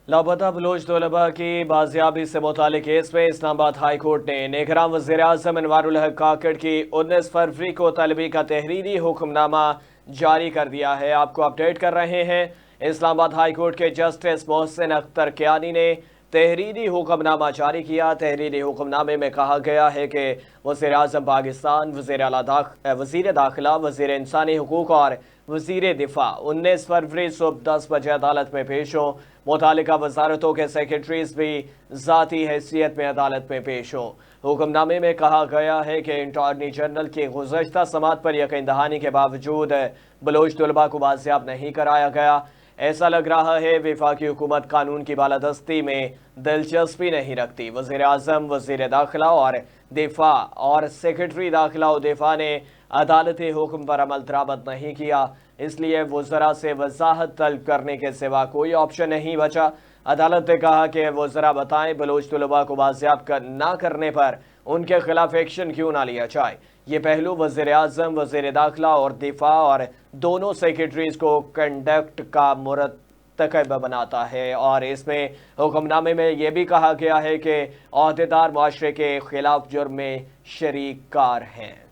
लापता बलोच तलबा की बाजियाबी से मुतालिक केस में इस्लामाबाद हाई कोर्ट ने निगरान वज़ीर-ए-आज़म अनवारुल हक काकड़ की 19 फरवरी को तलबी का तहरीरी हुक्मनामा जारी कर दिया है। आपको अपडेट कर रहे हैं। इस्लामाबाद हाई कोर्ट के जस्टिस मोहसिन अख्तर कियानी ने तहरीरी हुक्मनामा जारी किया। तहरीरी हुक्मनामे में कहा गया है कि वज़ीर-ए-आज़म पाकिस्तान, वज़ीर दाखिला, वज़ीर इंसानी हुकूक और वज़ीर दिफा 19 फरवरी सुबह 10 बजे अदालत में पेश हों। मुतालिका वजारतों के सेक्रेटरीज भी ज़ाती हैसियत में अदालत में पेश हों। हुक्मनामे में कहा गया है कि अटॉर्नी जनरल की गुज़श्ता समात पर यकीन दहानी के बावजूद बलोच तलबा को बाजियाब नहीं कराया गया। ऐसा लग रहा है वफाकी हुकूमत कानून की बालादस्ती में दिलचस्पी नहीं रखती। वज़ीर-ए-आज़म, वज़ीर दाखिला और दिफा और सेक्रेटरी दाखिला और दिफा ने अदालती हुक्म पर अमल दरामद नहीं किया, इसलिए वज़रा से वजाहत तलब करने के सिवा कोई ऑप्शन नहीं बचा। अदालत ने कहा कि वज़रा बताएं बलोच तलबा को बाजियाब ना करने पर उनके खिलाफ एक्शन क्यों ना लिया जाए। ये पहलू वज़ीर-ए-आज़म, वज़ीर दाखिला और दिफा और दोनों सेक्रेटरीज को कंडक्ट का मुरतकब बनाता है। और इसमें हुक्मनामे में यह भी कहा गया है कि अहदेदार मुआशरे के खिलाफ जुर्म में शरीक कार हैं।